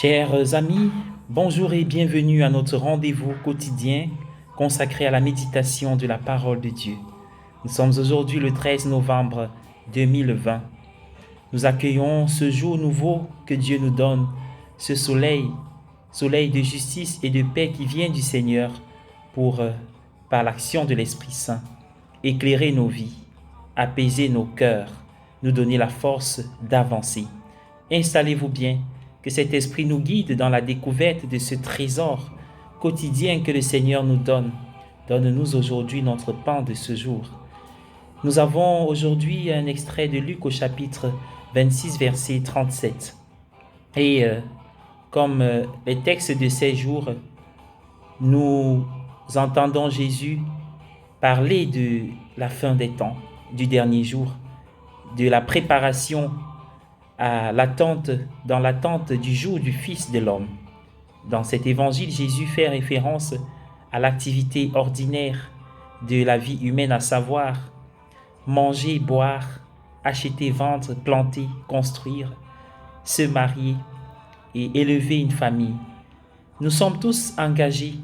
Chers amis, bonjour et bienvenue à notre rendez-vous quotidien consacré à la méditation de la parole de Dieu. Nous sommes aujourd'hui le 13 novembre 2020. Nous accueillons ce jour nouveau que Dieu nous donne, ce soleil de justice et de paix qui vient du Seigneur pour, par l'action de l'Esprit Saint, éclairer nos vies, apaiser nos cœurs, nous donner la force d'avancer. Installez-vous bien, que cet esprit nous guide dans la découverte de ce trésor quotidien que le Seigneur nous donne. Donne-nous aujourd'hui notre pain de ce jour. Nous avons aujourd'hui un extrait de Luc au chapitre 26, verset 37. Et comme les textes de ces jours, nous entendons Jésus parler de la fin des temps, du dernier jour, de la préparation dans l'attente du jour du Fils de l'homme. Dans cet évangile, Jésus fait référence à l'activité ordinaire de la vie humaine, à savoir manger, boire, acheter, vendre, planter, construire, se marier et élever une famille. Nous sommes tous engagés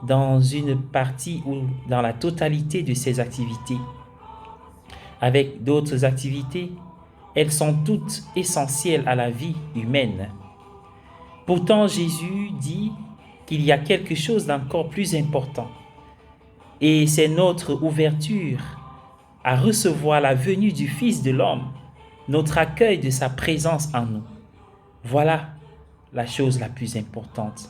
dans une partie ou dans la totalité de ces activités. Avec d'autres activités, elles sont toutes essentielles à la vie humaine. Pourtant, Jésus dit qu'il y a quelque chose d'encore plus important. Et c'est notre ouverture à recevoir la venue du Fils de l'homme, notre accueil de sa présence en nous. Voilà la chose la plus importante,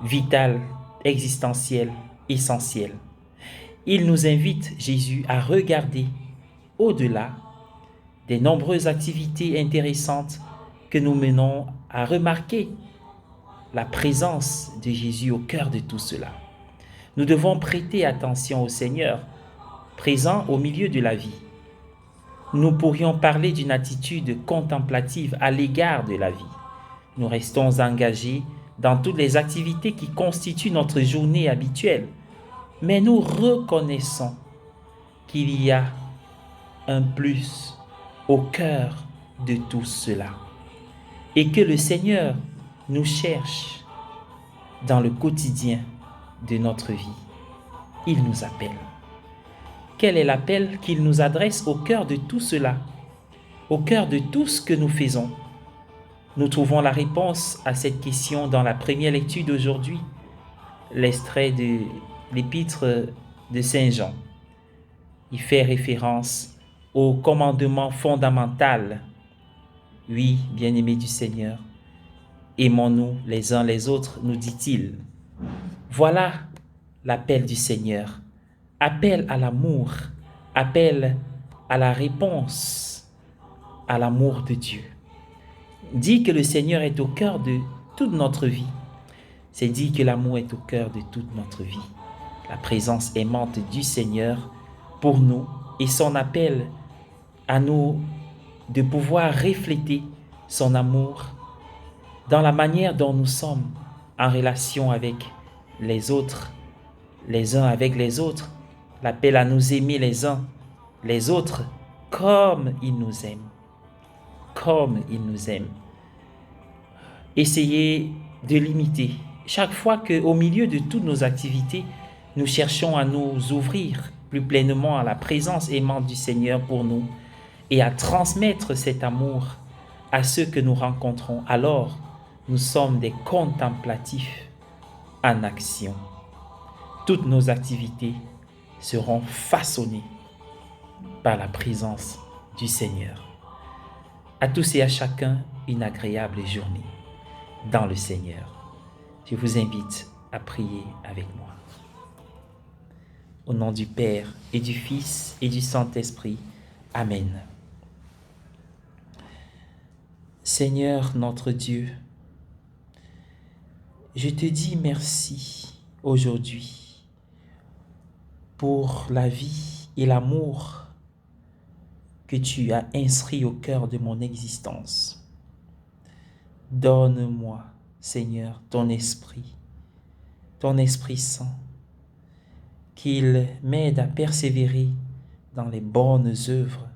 vitale, existentielle, essentielle. Il nous invite, Jésus, à regarder au-delà des nombreuses activités intéressantes que nous menons, à remarquer la présence de Jésus au cœur de tout cela. Nous devons prêter attention au Seigneur, présent au milieu de la vie. Nous pourrions parler d'une attitude contemplative à l'égard de la vie. Nous restons engagés dans toutes les activités qui constituent notre journée habituelle, mais nous reconnaissons qu'il y a un plus au cœur de tout cela et que le Seigneur nous cherche dans le quotidien de notre vie. Il nous appelle. Quel est l'appel qu'il nous adresse au cœur de tout cela, au cœur de tout ce que nous faisons? Nous trouvons la réponse à cette question dans la première lecture d'aujourd'hui, l'extrait de l'épître de Saint Jean. Il fait référence au commandement fondamental. Oui, bien-aimés du Seigneur, aimons-nous les uns les autres, nous dit-il. Voilà l'appel du Seigneur. Appel à l'amour, appel à la réponse à l'amour de Dieu. Dit que le Seigneur est au cœur de toute notre vie. C'est dit que l'amour est au cœur de toute notre vie. La présence aimante du Seigneur pour nous et son appel à nous de pouvoir refléter son amour dans la manière dont nous sommes en relation avec les autres, les uns avec les autres, l'appel à nous aimer les uns les autres comme il nous aime, comme il nous aime. Essayez de l'imiter. Chaque fois qu'au milieu de toutes nos activités, nous cherchons à nous ouvrir plus pleinement à la présence aimante du Seigneur pour nous, et à transmettre cet amour à ceux que nous rencontrons, alors nous sommes des contemplatifs en action. Toutes nos activités seront façonnées par la présence du Seigneur. À tous et à chacun, une agréable journée dans le Seigneur. Je vous invite à prier avec moi. Au nom du Père et du Fils et du Saint-Esprit. Amen. Seigneur notre Dieu, je te dis merci aujourd'hui pour la vie et l'amour que tu as inscrit au cœur de mon existence. Donne-moi, Seigneur, ton Esprit Saint, qu'il m'aide à persévérer dans les bonnes œuvres,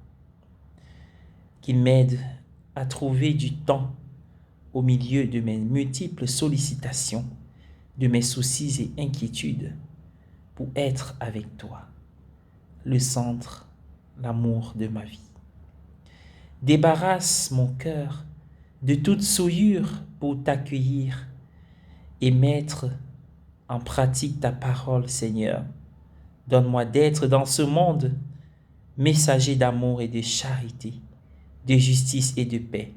qu'il m'aide à trouver du temps au milieu de mes multiples sollicitations, de mes soucis et inquiétudes, pour être avec toi, le centre, l'amour de ma vie. Débarrasse mon cœur de toute souillure pour t'accueillir et mettre en pratique ta parole, Seigneur. Donne-moi d'être dans ce monde messager d'amour et de charité, de justice et de paix.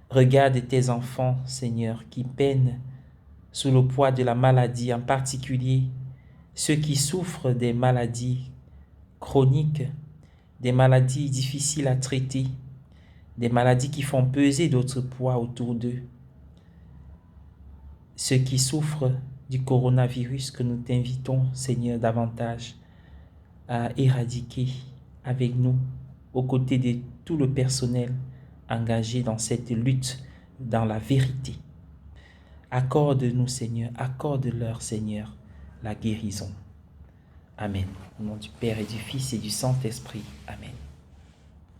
Regarde tes enfants, Seigneur, qui peinent sous le poids de la maladie, en particulier ceux qui souffrent des maladies chroniques, des maladies difficiles à traiter, des maladies qui font peser d'autres poids autour d'eux. Ceux qui souffrent du coronavirus que nous t'invitons, Seigneur, davantage à éradiquer avec nous, aux côtés de tout le personnel engagé dans cette lutte, dans la vérité. Accorde-nous, Seigneur, accorde-leur, Seigneur, la guérison. Amen. Au nom du Père et du Fils et du Saint-Esprit. Amen.